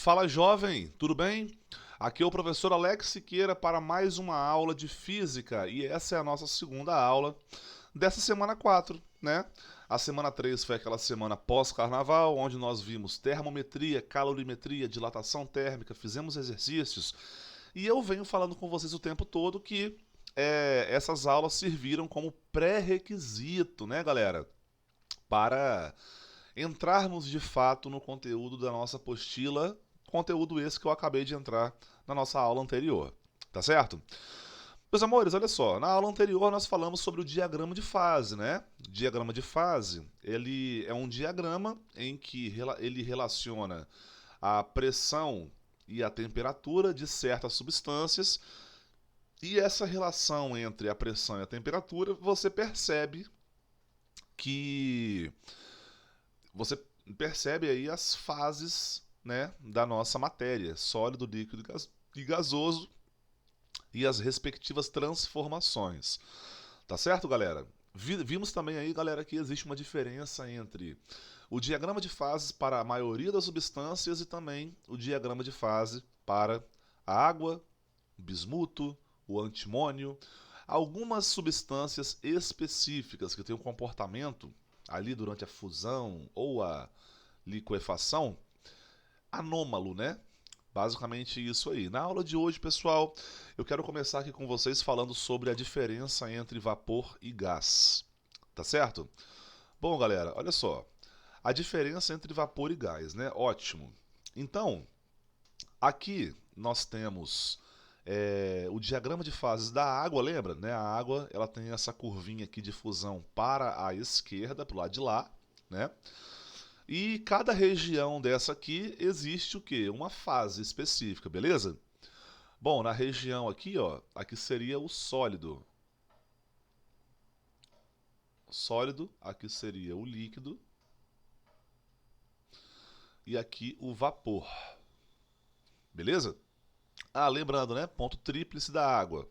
Fala jovem, tudo bem? Aqui é o professor Alex Siqueira para mais uma aula de física e essa é a nossa segunda aula dessa semana 4, né? A semana 3 foi aquela semana pós-carnaval, onde nós vimos termometria, calorimetria, dilatação térmica, fizemos exercícios e eu venho falando com vocês o tempo todo que essas aulas serviram como pré-requisito, né, galera? Para entrarmos de fato no conteúdo da nossa apostila, conteúdo esse que eu acabei de entrar na nossa aula anterior, tá certo? Meus amores, olha só, na aula anterior nós falamos sobre o diagrama de fase, né? Diagrama de fase, ele é um diagrama em que ele relaciona a pressão e a temperatura de certas substâncias, e essa relação entre a pressão e a temperatura, que você percebe aí as fases, né, da nossa matéria, sólido, líquido e gasoso, e as respectivas transformações. Tá certo, galera? Vimos também aí, galera, que existe uma diferença entre o diagrama de fases para a maioria das substâncias e também o diagrama de fase para a água, o bismuto, o antimônio, algumas substâncias específicas que têm um comportamento ali durante a fusão ou a liquefação anômalo, né? Basicamente isso aí. Na aula de hoje, pessoal, eu quero começar aqui com vocês falando sobre a diferença entre vapor e gás. Tá certo? Bom, galera, olha só. A diferença entre vapor e gás, né? Ótimo. Então, aqui nós temos o diagrama de fases da água, lembra? Né? A água ela tem essa curvinha aqui de fusão para a esquerda, para o lado de lá, né? E cada região dessa aqui existe o quê? Uma fase específica, beleza? Bom, na região aqui, ó, aqui seria o sólido. Sólido, aqui seria o líquido. E aqui o vapor. Beleza? Ah, lembrando, né? Ponto tríplice da água.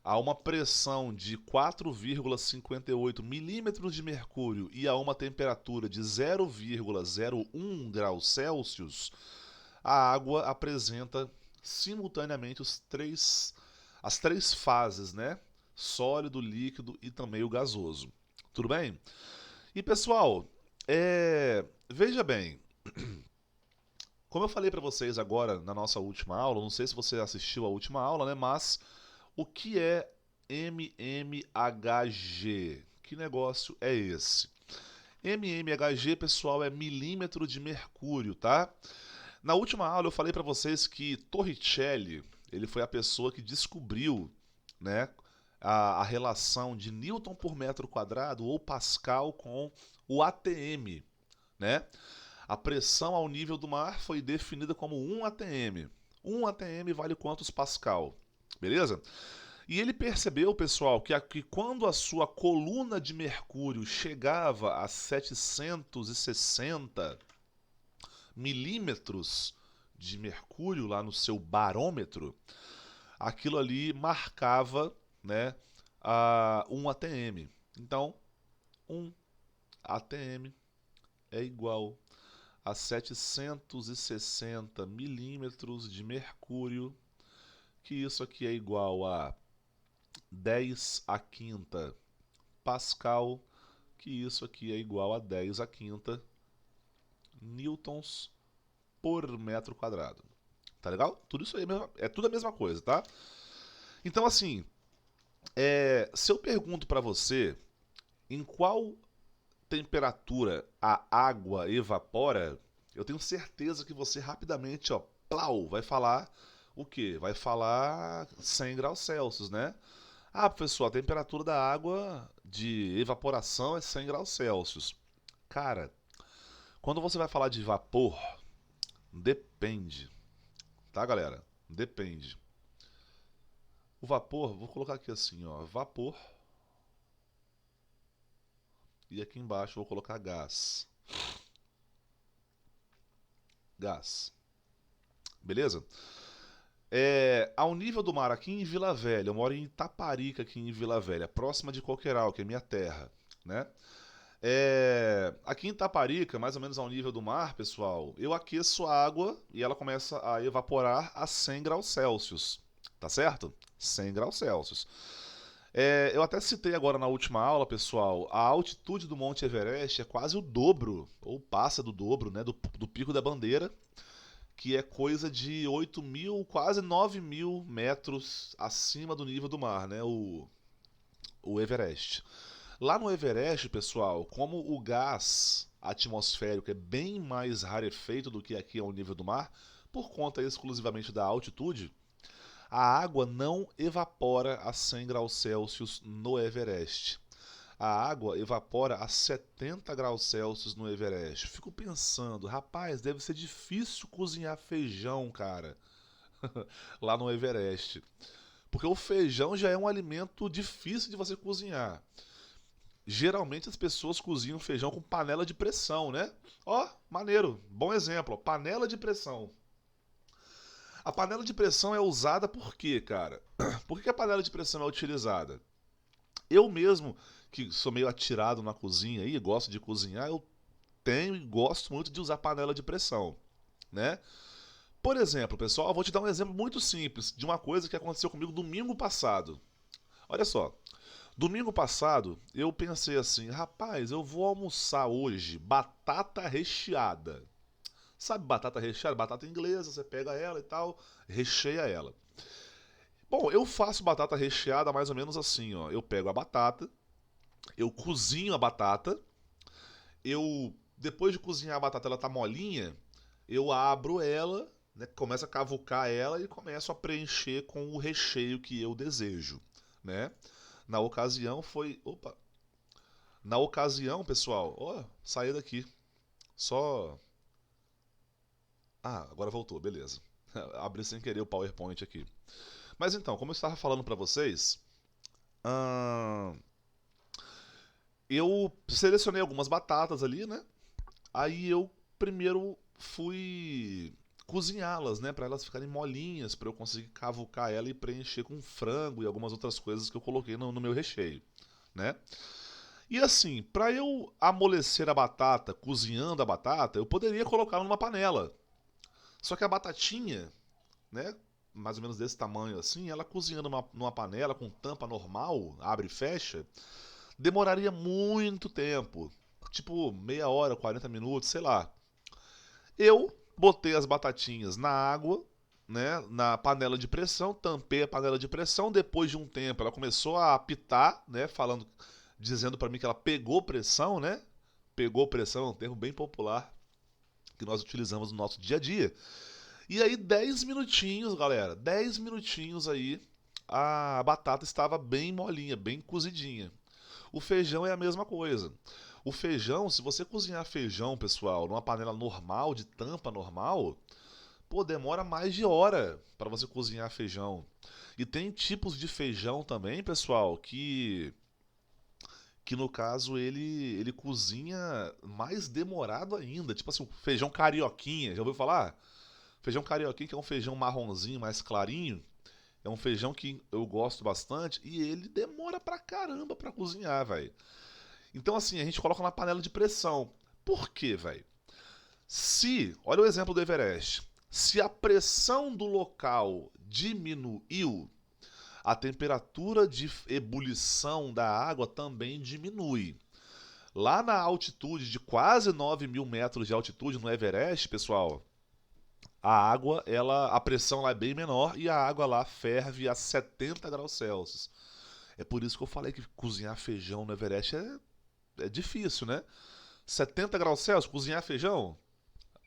A uma pressão de 4,58 milímetros de mercúrio e a uma temperatura de 0,01 graus Celsius, a água apresenta simultaneamente as três fases, né? Sólido, líquido e também o gasoso. Tudo bem? E pessoal, veja bem, como eu falei para vocês agora na nossa última aula, não sei se você assistiu a última aula, né? Mas o que é mmHg? Que negócio é esse? mmHg, pessoal, é milímetro de mercúrio, tá? Na última aula eu falei para vocês que Torricelli, ele foi a pessoa que descobriu, né, a relação de Newton por metro quadrado ou Pascal com o ATM, né? A pressão ao nível do mar foi definida como 1 atm. 1 atm vale quantos Pascal? Beleza? E ele percebeu, pessoal, que quando a sua coluna de mercúrio chegava a 760 milímetros de mercúrio lá no seu barômetro, aquilo ali marcava, né, 1 atm. Então, 1 atm é igual a 760 milímetros de mercúrio, que isso aqui é igual a 10 a quinta Pascal, que isso aqui é igual a 10 a quinta newtons por metro quadrado. Tá legal? Tudo isso aí é tudo a mesma coisa, tá? Então, assim, se eu pergunto para você em qual temperatura a água evapora, eu tenho certeza que você rapidamente, ó, plau, vai falar o quê? Vai falar 100 graus Celsius, né? Ah, professor, a temperatura da água de evaporação é 100 graus Celsius. Cara, quando você vai falar de vapor, depende, tá, galera? Depende. O vapor, vou colocar aqui assim, ó, vapor. E aqui embaixo vou colocar gás. Gás. Beleza? Ao nível do mar aqui em Vila Velha, eu moro em Itaparica aqui em Vila Velha, próxima de Coqueiral, que é minha terra, né? Aqui em Taparica, mais ou menos ao nível do mar, pessoal, eu aqueço a água e ela começa a evaporar a 100 graus Celsius. Tá certo? 100 graus Celsius. Eu até citei agora na última aula, pessoal, a altitude do Monte Everest é quase o dobro, ou passa do dobro, né, do Pico da Bandeira, que é coisa de 8.000, quase 9.000 metros acima do nível do mar, né, o Everest. Lá no Everest, pessoal, como o gás atmosférico é bem mais rarefeito do que aqui ao nível do mar, por conta exclusivamente da altitude, a água não evapora a 100 graus Celsius no Everest. A água evapora a 70 graus Celsius no Everest. Fico pensando, rapaz, deve ser difícil cozinhar feijão, cara, lá no Everest. Porque o feijão já é um alimento difícil de você cozinhar. Geralmente as pessoas cozinham feijão com panela de pressão, né? Ó, maneiro, bom exemplo, ó, panela de pressão. A panela de pressão é usada por quê, cara? Por que a panela de pressão é utilizada? Eu mesmo, que sou meio atirado na cozinha aí, gosto de cozinhar, eu tenho e gosto muito de usar panela de pressão, né? Por exemplo, pessoal, eu vou te dar um exemplo muito simples de uma coisa que aconteceu comigo domingo passado. Olha só, domingo passado eu pensei assim, rapaz, eu vou almoçar hoje batata recheada. Sabe batata recheada? Batata inglesa, você pega ela e tal, recheia ela. Bom, eu faço batata recheada mais ou menos assim, ó. Eu pego a batata, eu cozinho a batata, eu depois de cozinhar a batata, ela tá molinha, eu abro ela, né, começo a cavucar ela e começo a preencher com o recheio que eu desejo, né? Na ocasião foi, opa, na ocasião, pessoal, ó, saí daqui. Só agora voltou, beleza. Abri sem querer o PowerPoint aqui. Mas então, como eu estava falando para vocês, ahn, eu selecionei algumas batatas ali, né? Aí eu primeiro fui cozinhá-las, né, para elas ficarem molinhas, para eu conseguir cavucar ela e preencher com frango e algumas outras coisas que eu coloquei no meu recheio, né? E assim, para eu amolecer a batata, cozinhando a batata, eu poderia colocá-la numa panela. Só que a batatinha, né, mais ou menos desse tamanho assim, ela cozinhando numa panela com tampa normal, abre e fecha, demoraria muito tempo. Tipo, meia hora, 40 minutos, sei lá. Eu botei as batatinhas na água, né, na panela de pressão, tampei a panela de pressão. Depois de um tempo, ela começou a apitar, né, falando, dizendo para mim que ela pegou pressão, né? Pegou pressão, é um termo bem popular que nós utilizamos no nosso dia a dia. E aí, 10 minutinhos, galera, 10 minutinhos aí, a batata estava bem molinha, bem cozidinha. O feijão é a mesma coisa. O feijão, se você cozinhar feijão, pessoal, numa panela normal, de tampa normal, pô, demora mais de hora para você cozinhar feijão. E tem tipos de feijão também, pessoal, que no caso ele cozinha mais demorado ainda. Tipo assim, o feijão carioquinha, já ouviu falar? Feijão carioquinha, que é um feijão marronzinho, mais clarinho. É um feijão que eu gosto bastante e ele demora pra caramba pra cozinhar, velho. Então, assim, a gente coloca na panela de pressão. Por quê, velho? Olha o exemplo do Everest. Se a pressão do local diminuiu, a temperatura de ebulição da água também diminui. Lá na altitude de quase 9.000 metros de altitude no Everest, pessoal, a pressão lá é bem menor e a água lá ferve a 70 graus Celsius. É por isso que eu falei que cozinhar feijão no Everest é difícil, né? 70 graus Celsius, cozinhar feijão?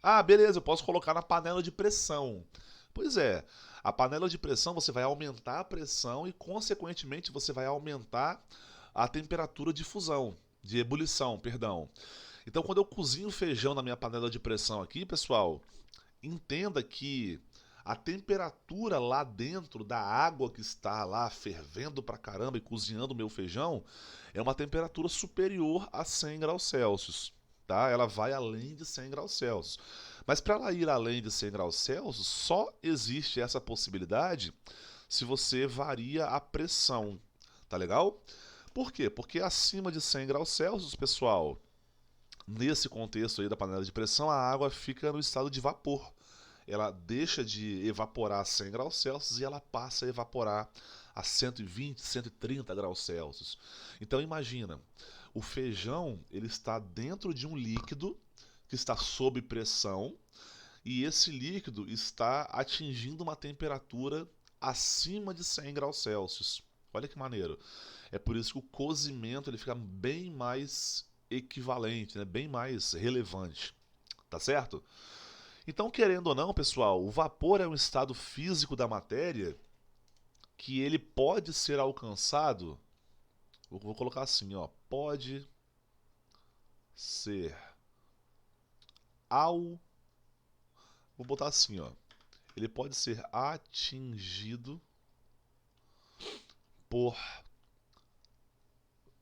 Ah, beleza, eu posso colocar na panela de pressão. Pois é, a panela de pressão você vai aumentar a pressão e, consequentemente, você vai aumentar a temperatura de fusão, de ebulição, perdão. Então, quando eu cozinho feijão na minha panela de pressão aqui, pessoal, entenda que a temperatura lá dentro da água que está lá fervendo pra caramba e cozinhando o meu feijão é uma temperatura superior a 100 graus Celsius. Tá? Ela vai além de 100 graus Celsius. Mas para ela ir além de 100 graus Celsius, só existe essa possibilidade se você varia a pressão. Tá legal? Por quê? Porque acima de 100 graus Celsius, pessoal, Nesse contexto aí da panela de pressão, a água fica no estado de vapor. Ela deixa de evaporar a 100 graus Celsius e ela passa a evaporar a 120, 130 graus Celsius. Então imagina, o feijão ele está dentro de um líquido que está sob pressão e esse líquido está atingindo uma temperatura acima de 100 graus Celsius. Olha que maneiro. É por isso que o cozimento ele fica bem mais equivalente, né? Bem mais relevante. Tá certo? Então, querendo ou não, pessoal, o vapor é um estado físico da matéria que ele pode ser alcançado. Vou colocar assim, ó, pode ser ao, vou botar assim, ó, ele pode ser atingido por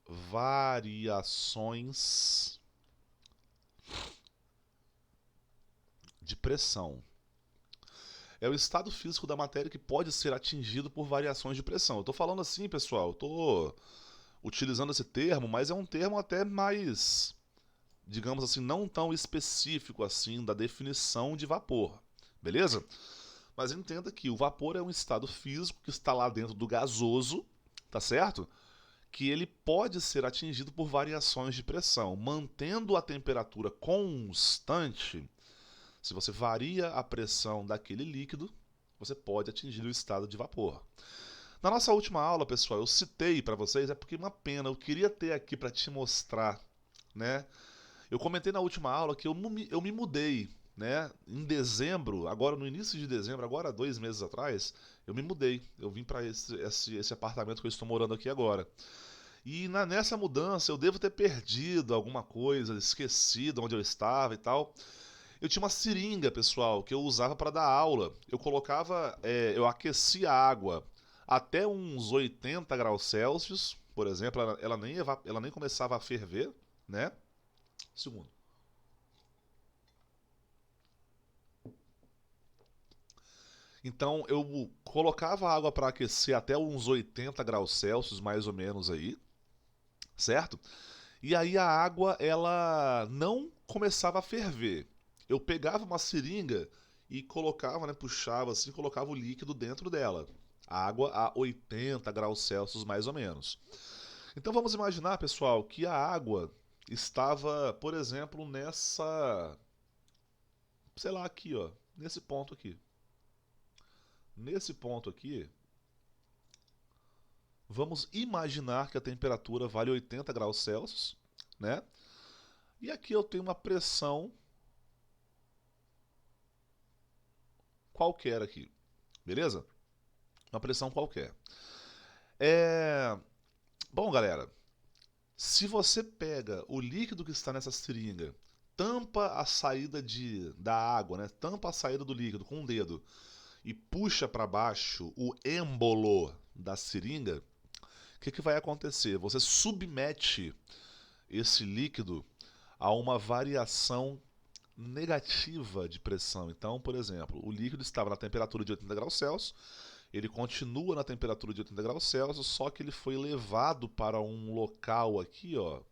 variações de pressão. É o estado físico da matéria que pode ser atingido por variações de pressão. Eu tô falando assim, pessoal, eu tô utilizando esse termo, mas é um termo até mais, digamos assim, não tão específico assim da definição de vapor, beleza? Mas entenda que o vapor é um estado físico que está lá dentro do gasoso, tá certo? Que ele pode ser atingido por variações de pressão, mantendo a temperatura constante. Se você varia a pressão daquele líquido, você pode atingir o estado de vapor. Na nossa última aula, pessoal, eu citei para vocês, é porque é uma pena, eu queria ter aqui para te mostrar, né? Eu comentei na última aula que eu me mudei, né? Em dezembro, agora no início de dezembro, agora 2 meses atrás, eu me mudei. Eu vim para esse apartamento que eu estou morando aqui agora. E nessa mudança eu devo ter perdido alguma coisa, esquecido onde eu estava e tal. Eu tinha uma seringa, pessoal, que eu usava para dar aula. Eu colocava, eu aquecia a água até uns 80 graus Celsius, por exemplo, ela nem começava a ferver, né? Segundo. Então eu colocava a água para aquecer até uns 80 graus Celsius, mais ou menos aí, certo? E aí a água ela não começava a ferver. Eu pegava uma seringa e colocava, né, puxava assim, colocava o líquido dentro dela. A água a 80 graus Celsius mais ou menos. Então vamos imaginar, pessoal, que a água estava, por exemplo, nessa, sei lá, aqui, ó, nesse ponto aqui. Nesse ponto aqui, vamos imaginar que a temperatura vale 80 graus Celsius, né? E aqui eu tenho uma pressão qualquer aqui, beleza? Uma pressão qualquer. É... Bom, galera, se você pega o líquido que está nessa seringa, tampa a saída da água, né? Tampa a saída do líquido com um dedo e puxa para baixo o êmbolo da seringa, o que vai acontecer? Você submete esse líquido a uma variação negativa de pressão. Então, por exemplo, o líquido estava na temperatura de 80 graus Celsius, ele continua na temperatura de 80 graus Celsius, só que ele foi levado para um local aqui, ó,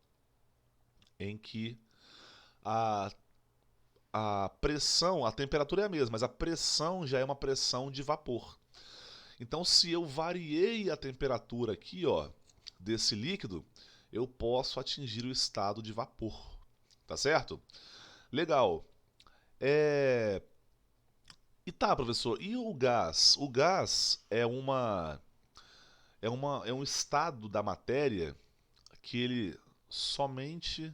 em que a, a pressão, a temperatura é a mesma, mas a pressão já é uma pressão de vapor. Então, se eu variei a temperatura aqui, ó, desse líquido, eu posso atingir o estado de vapor. Tá certo? Legal. É... E tá, professor, e o gás? O gás é um estado da matéria que ele somente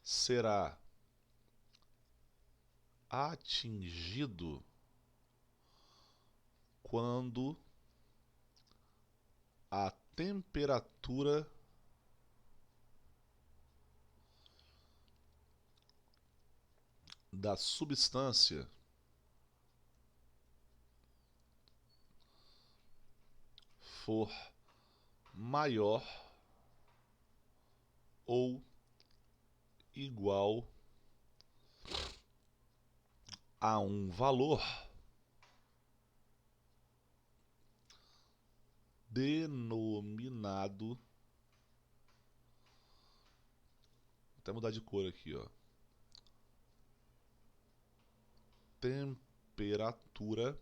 será atingido quando a temperatura da substância for maior ou igual a um valor denominado até mudar de cor aqui, ó. Temperatura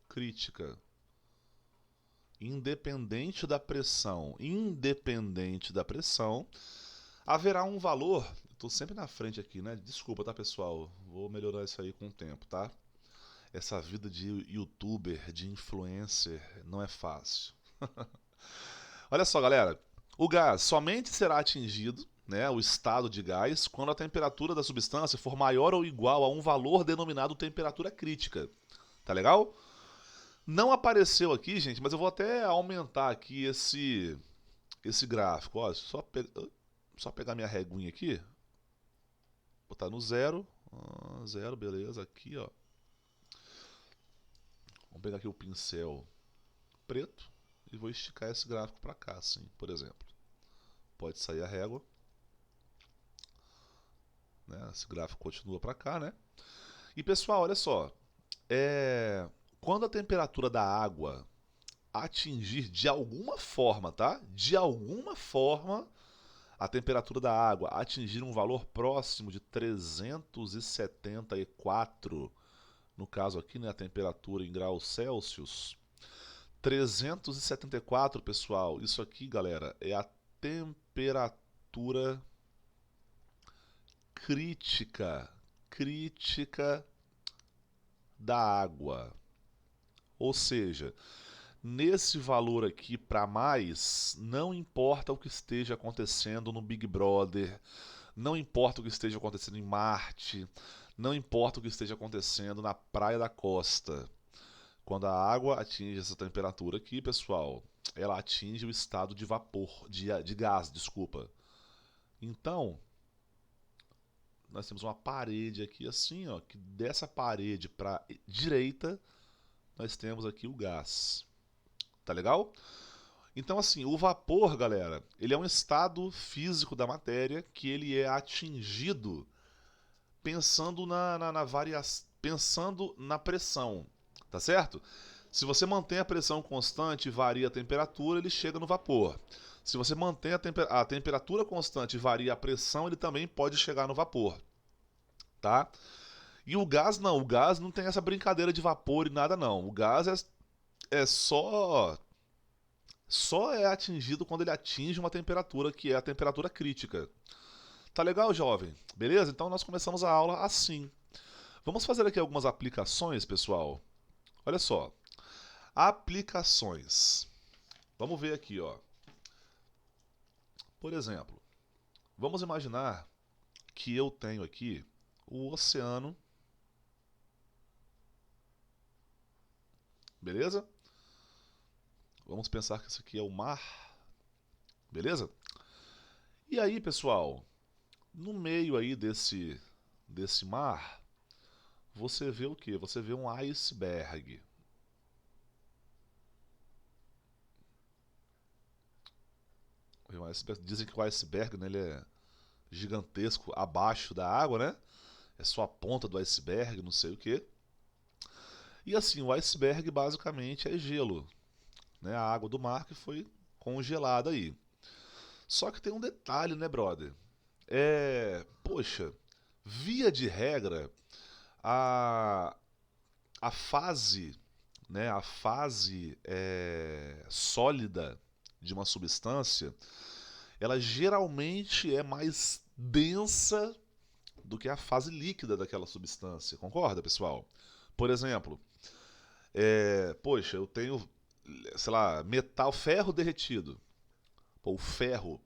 crítica. Independente da pressão, haverá um valor. Estou sempre na frente aqui, né? Desculpa, tá, pessoal? Vou melhorar isso aí com o tempo, tá? Essa vida de youtuber, de influencer, não é fácil. Olha só, galera. O gás somente será atingido, né, o estado de gás, quando a temperatura da substância for maior ou igual a um valor denominado temperatura crítica. Tá legal? Não apareceu aqui, gente, mas eu vou até aumentar aqui esse gráfico. Ó, só pegar minha reguinha aqui, botar no zero. Zero, beleza. Aqui, ó. Vamos pegar aqui o pincel preto e vou esticar esse gráfico para cá, assim, por exemplo. Pode sair a régua. Né? Esse gráfico continua para cá, né? E pessoal, olha só. Quando a temperatura da água atingir de alguma forma, tá? De alguma forma, a temperatura da água atingir um valor próximo de 374, no caso aqui, né, a temperatura em graus Celsius. 374, pessoal, isso aqui, galera, é a temperatura crítica da água. Ou seja, nesse valor aqui para mais, não importa o que esteja acontecendo no Big Brother, não importa o que esteja acontecendo em Marte, não importa o que esteja acontecendo na Praia da Costa. Quando a água atinge essa temperatura aqui, pessoal, ela atinge o estado de vapor, de gás, desculpa. Então, nós temos uma parede aqui assim, ó, que dessa parede para a direita, nós temos aqui o gás. Tá legal? Então, assim, o vapor, galera, ele é um estado físico da matéria que ele é atingido pensando pensando na pressão, tá certo? Se você mantém a pressão constante e varia a temperatura, ele chega no vapor. Se você mantém a temperatura constante e varia a pressão, ele também pode chegar no vapor, tá? E o gás não tem essa brincadeira de vapor e nada não. O gás é só é atingido quando ele atinge uma temperatura que é a temperatura crítica. Tá legal, jovem? Beleza? Então nós começamos a aula assim. Vamos fazer aqui algumas aplicações, pessoal. Olha só. Aplicações. Vamos ver aqui, ó. Por exemplo, vamos imaginar que eu tenho aqui o oceano. Beleza? Vamos pensar que isso aqui é o mar. Beleza? E aí, pessoal, no meio aí desse mar, você vê o quê? Você vê um iceberg. Dizem que o iceberg, né, ele é gigantesco abaixo da água, né? É só a ponta do iceberg, não sei o quê. E assim, o iceberg basicamente é gelo, né? A água do mar que foi congelada aí. Só que tem um detalhe, né, brother? Poxa, via de regra, a, a fase, né, a fase sólida de uma substância, ela geralmente é mais densa do que a fase líquida daquela substância. Concorda, pessoal? Por exemplo, poxa, eu tenho, sei lá, metal, ferro derretido. Pô, o ferro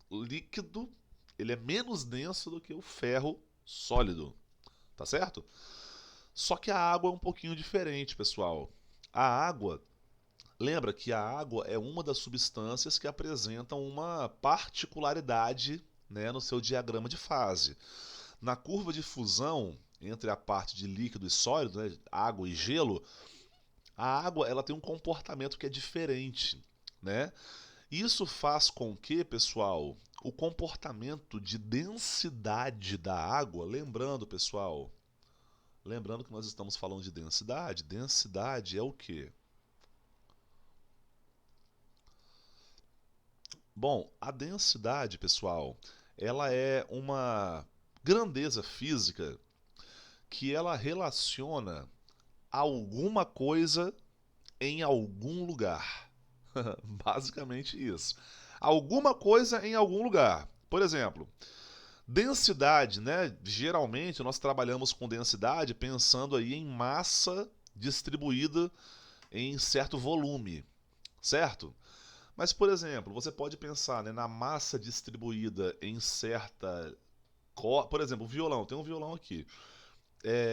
líquido, ele é menos denso do que o ferro sólido, tá certo? Só que a água é um pouquinho diferente, pessoal. A água, lembra que a água é uma das substâncias que apresentam uma particularidade, né, no seu diagrama de fase. Na curva de fusão entre a parte de líquido e sólido, né, água e gelo, a água ela tem um comportamento que é diferente, né? Isso faz com que, pessoal, o comportamento de densidade da água, lembrando, pessoal, lembrando que nós estamos falando de densidade, densidade é o quê? Bom, a densidade, pessoal, ela é uma grandeza física que ela relaciona alguma coisa em algum lugar. Basicamente isso. Alguma coisa em algum lugar. Por exemplo, densidade, né? Geralmente nós trabalhamos com densidade pensando aí em massa distribuída em certo volume, certo? Mas, por exemplo, você pode pensar, né, na massa distribuída em certa. Por exemplo, o violão. Tem um violão aqui.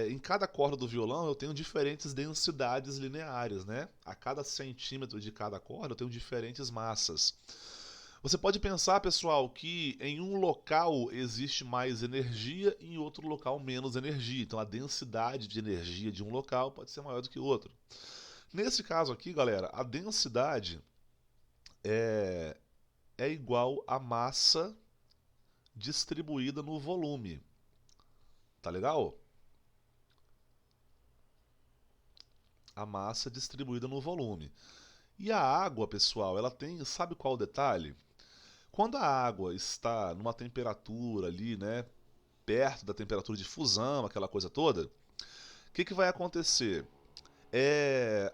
Em cada corda do violão eu tenho diferentes densidades lineares, né? A cada centímetro de cada corda eu tenho diferentes massas. Você pode pensar, pessoal, que em um local existe mais energia e em outro local menos energia. Então a densidade de energia de um local pode ser maior do que o outro. Nesse caso aqui, galera, a densidade é, é igual à massa distribuída no volume. Tá legal? A massa distribuída no volume. E a água, pessoal, ela tem, sabe qual o detalhe? Quando a água está numa temperatura ali, né, perto da temperatura de fusão, aquela coisa toda, o que vai acontecer?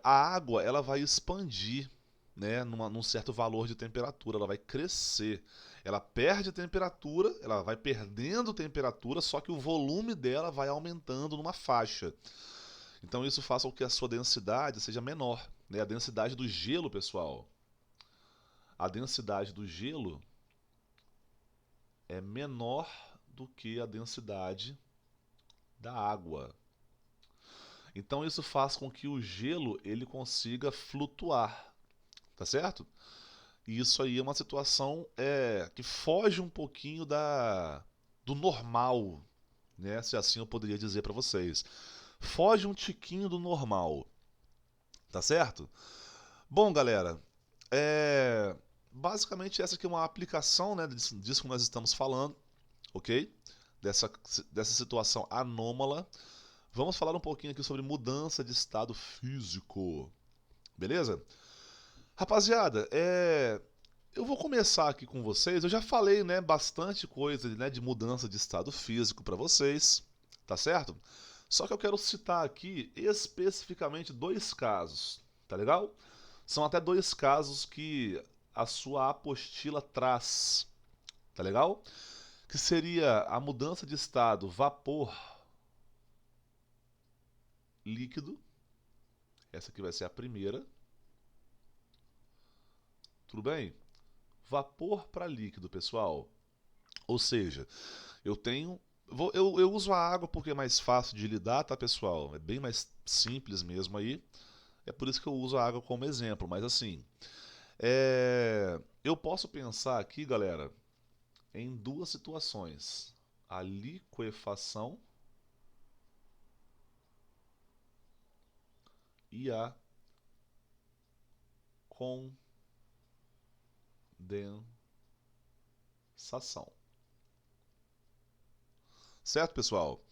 A água ela vai expandir, né, num certo valor de temperatura, ela vai crescer. Ela perde temperatura, ela vai perdendo temperatura, só que o volume dela vai aumentando numa faixa. Então isso faz com que a sua densidade seja menor, né? A densidade do gelo, pessoal, a densidade do gelo é menor do que a densidade da água. Então isso faz com que o gelo ele consiga flutuar, tá certo? E isso aí é uma situação que foge um pouquinho do normal, né? Se assim eu poderia dizer para vocês. Foge um tiquinho do normal, tá certo? Bom, galera, basicamente essa aqui é uma aplicação, né, disso que nós estamos falando, ok? Dessa, dessa situação anômala. Vamos falar um pouquinho aqui sobre mudança de estado físico, beleza? Rapaziada, eu vou começar aqui com vocês. Eu já falei, né, bastante coisa, né, de mudança de estado físico para vocês, tá certo? Só que eu quero citar aqui especificamente dois casos, tá legal? São até dois casos que a sua apostila traz, tá legal? Que seria a mudança de estado vapor líquido. Essa aqui vai ser a primeira. Tudo bem? Vapor para líquido, pessoal. Ou seja, eu tenho. Eu uso a água porque é mais fácil de lidar, tá, pessoal? É bem mais simples mesmo aí. É por isso que eu uso a água como exemplo. Mas assim, eu posso pensar aqui, galera, em duas situações: a liquefação e a condensação. Certo, pessoal?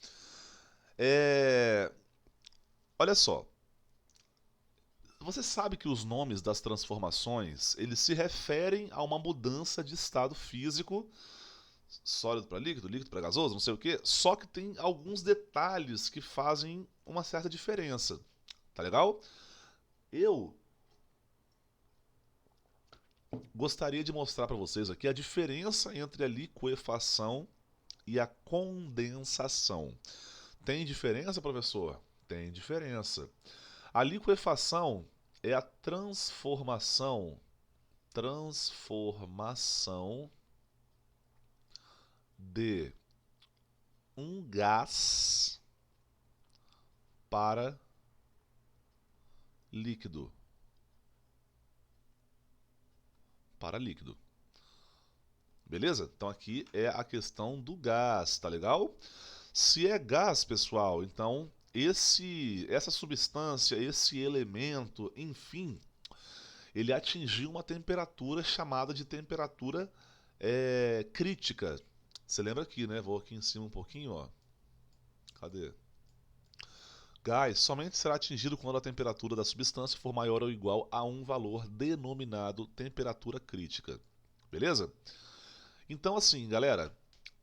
Olha só. Você sabe que os nomes das transformações, eles se referem a uma mudança de estado físico, sólido para líquido, líquido para gasoso, não sei o quê, só que tem alguns detalhes que fazem uma certa diferença. Tá legal? Eu gostaria de mostrar para vocês aqui a diferença entre a liquefação e a condensação. Tem diferença, professor? Tem diferença. A liquefação é a transformação de um gás para líquido. Para líquido. Beleza? Então aqui é a questão do gás, tá legal? Se é gás, pessoal, então essa substância, esse elemento, enfim, ele atingiu uma temperatura chamada de temperatura crítica. Você lembra aqui, né? Vou aqui em cima um pouquinho, ó. Cadê? Gás somente será atingido quando a temperatura da substância for maior ou igual a um valor denominado temperatura crítica. Beleza? Então assim, galera,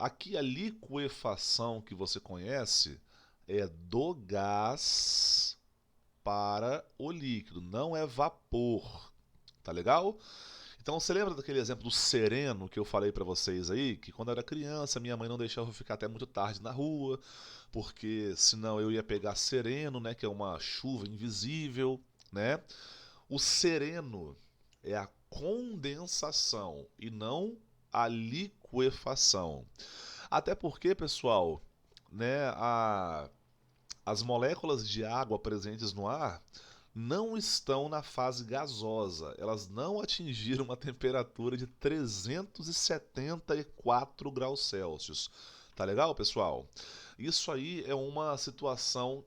Aqui a liquefação que você conhece é do gás para o líquido, não é vapor. Tá legal? Então você lembra daquele exemplo do sereno que eu falei pra vocês aí? Que quando eu era criança, minha mãe não deixava eu ficar até muito tarde na rua, porque senão eu ia pegar sereno, né? Que é uma chuva invisível, né? O sereno é a condensação e não a liquefação. Até porque, pessoal, né, as moléculas de água presentes no ar não estão na fase gasosa. Elas não atingiram uma temperatura de 374 graus Celsius. Tá legal, pessoal? Isso aí é uma situação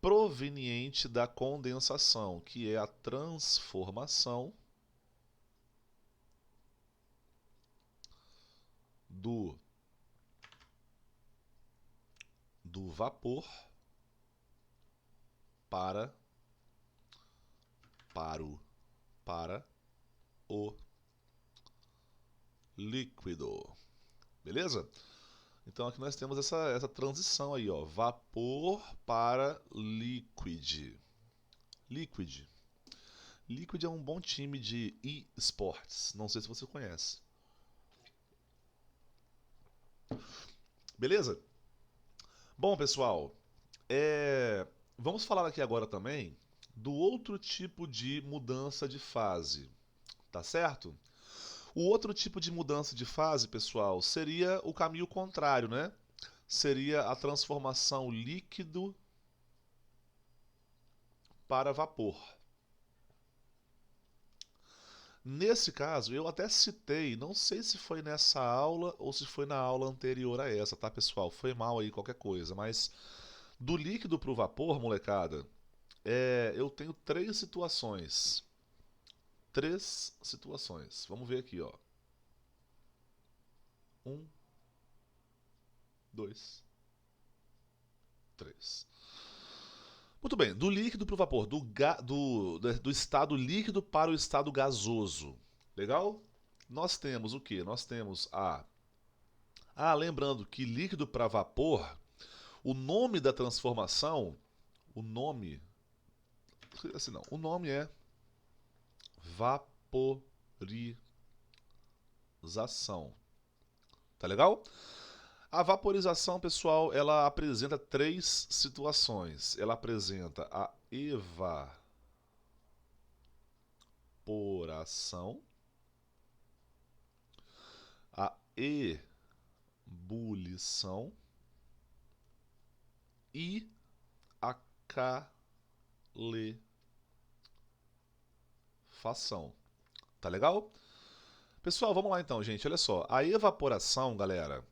proveniente da condensação, que é a transformação do, do vapor para, para o líquido. Beleza? Então aqui nós temos essa transição aí, ó, vapor para liquid. Liquid. Liquid é um bom time de e-sports. Não sei se você conhece. Beleza? Bom, pessoal, vamos falar aqui agora também do outro tipo de mudança de fase, tá certo? O outro tipo de mudança de fase, pessoal, seria o caminho contrário, né? Seria a transformação líquido para vapor. Nesse caso, eu até citei, não sei se foi nessa aula ou se foi na aula anterior a essa, tá, pessoal? Foi mal aí qualquer coisa, mas do líquido para o vapor, molecada, eu tenho três situações. Três situações. Vamos ver aqui, ó. Um, dois, três. Muito bem, do líquido para o vapor, do estado líquido para o estado gasoso. Legal? Nós temos o que? Nós temos a. Ah, lembrando que líquido para vapor, o nome da transformação, o nome. Assim não, o nome é vaporização. Tá legal? A vaporização, pessoal, ela apresenta três situações. Ela apresenta a evaporação, a ebulição e a calefação. Tá legal? Pessoal, vamos lá então, gente. Olha só. A evaporação, galera,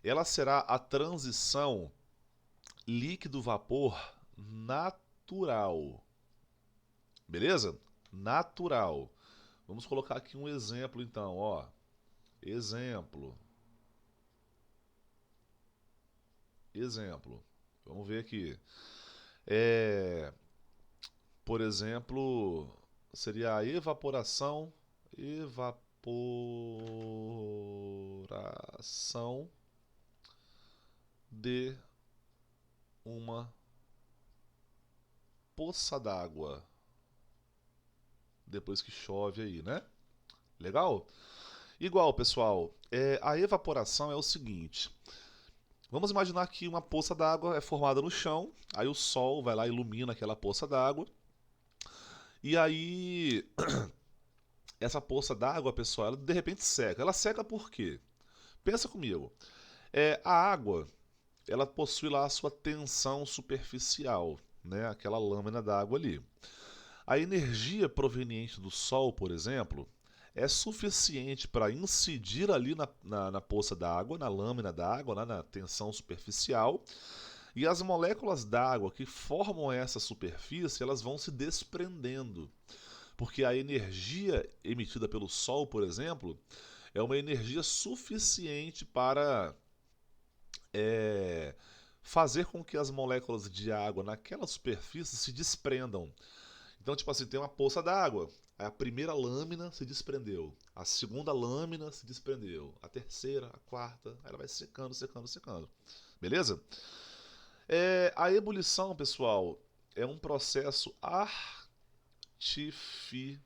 ela será a transição líquido-vapor natural. Beleza? Natural. Vamos colocar aqui um exemplo então, ó. Exemplo. Exemplo. Vamos ver aqui. Por exemplo, seria a evaporação de uma poça d'água depois que chove aí, né? Legal? Igual, pessoal, a evaporação é o seguinte. Vamos imaginar que uma poça d'água é formada no chão, aí o sol vai lá e ilumina aquela poça d'água. E aí, essa poça d'água, pessoal, ela de repente seca. Ela seca por quê? Pensa comigo. A água, ela possui lá a sua tensão superficial, né? Aquela lâmina d'água ali. A energia proveniente do Sol, por exemplo, é suficiente para incidir ali na poça d'água, na lâmina d'água, na tensão superficial, e as moléculas d'água que formam essa superfície, elas vão se desprendendo. Porque a energia emitida pelo Sol, por exemplo, é uma energia suficiente para fazer com que as moléculas de água naquela superfície se desprendam. Então, tipo assim, tem uma poça d'água. Aí a primeira lâmina se desprendeu, a segunda lâmina se desprendeu, a terceira, a quarta, aí ela vai secando, secando, secando. Beleza? A ebulição, pessoal, é um processo artificial.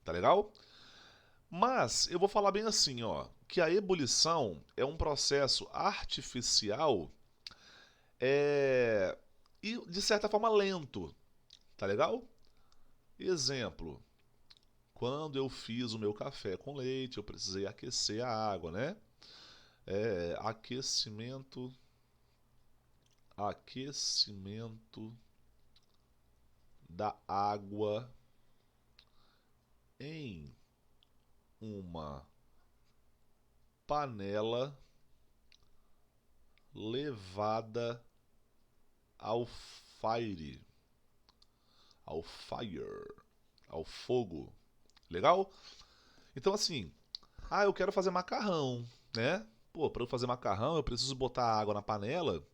Tá legal? Mas eu vou falar bem assim, ó, que a ebulição é um processo artificial é, e de certa forma lento, tá legal? Exemplo, quando eu fiz o meu café com leite, eu precisei aquecer a água, né? Aquecimento, aquecimento da água em uma panela levada ao fire, ao fire, ao fogo. Legal? Então assim, eu quero fazer macarrão, né? Pô, para eu fazer macarrão, eu preciso botar água na panela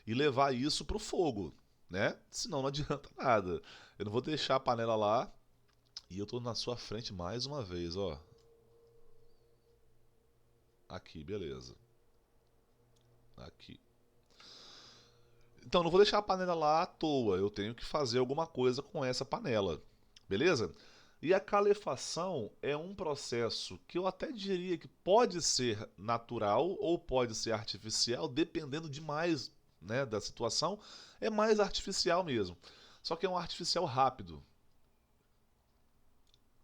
e levar isso pro fogo, né? Senão não adianta nada. Eu não vou deixar a panela lá e eu tô na sua frente mais uma vez, ó. Aqui, beleza. Aqui. Então, não vou deixar a panela lá à toa. Eu tenho que fazer alguma coisa com essa panela. Beleza? E a calefação é um processo que eu até diria que pode ser natural ou pode ser artificial, dependendo demais, né, da situação. É mais artificial mesmo. Só que é um artificial rápido.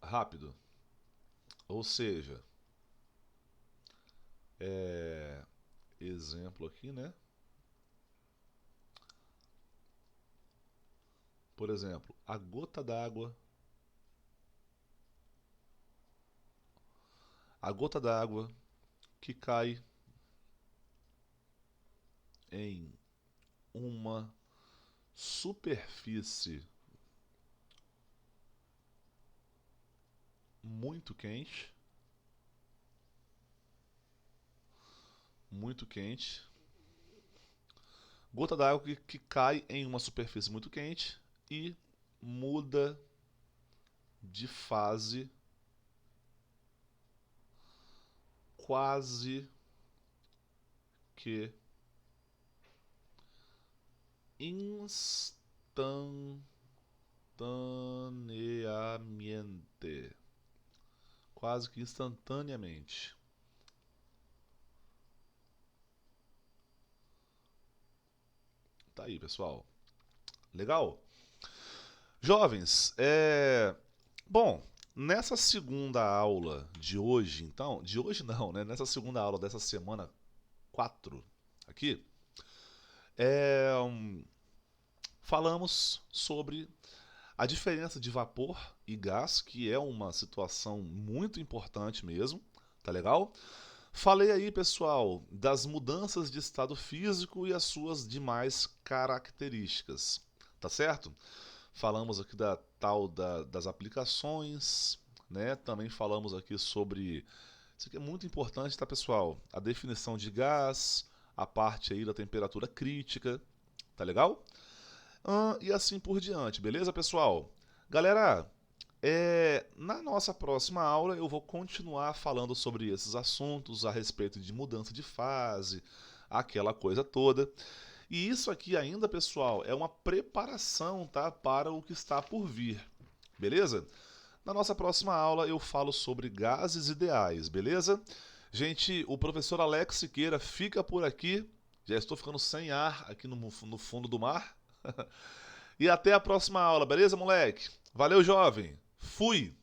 Rápido. Ou seja, exemplo aqui, né? Por exemplo, a gota d'água. A gota d'água que cai em uma superfície muito quente, muito quente. Gota d'água que cai em uma superfície muito quente e muda de fase quase que instantaneamente. Quase que instantaneamente. Tá aí, pessoal. Legal? Jovens, bom, nessa segunda aula de hoje, então, de hoje não, né? Nessa segunda aula dessa semana 4 aqui, é, falamos sobre a diferença de vapor e gás, que é uma situação muito importante mesmo, tá legal? Falei aí, pessoal, das mudanças de estado físico e as suas demais características, tá certo? Falamos aqui da tal das aplicações, né? Também falamos aqui sobre isso aqui é muito importante, tá, pessoal? A definição de gás, a parte aí da temperatura crítica, tá legal? E assim por diante, beleza, pessoal? Galera, na nossa próxima aula eu vou continuar falando sobre esses assuntos a respeito de mudança de fase, aquela coisa toda. E isso aqui ainda, pessoal, é uma preparação, tá, para o que está por vir, beleza? Na nossa próxima aula eu falo sobre gases ideais, beleza? Gente, o professor Alex Siqueira fica por aqui. Já estou ficando sem ar aqui no fundo do mar. E até a próxima aula, beleza, moleque? Valeu, jovem. Fui!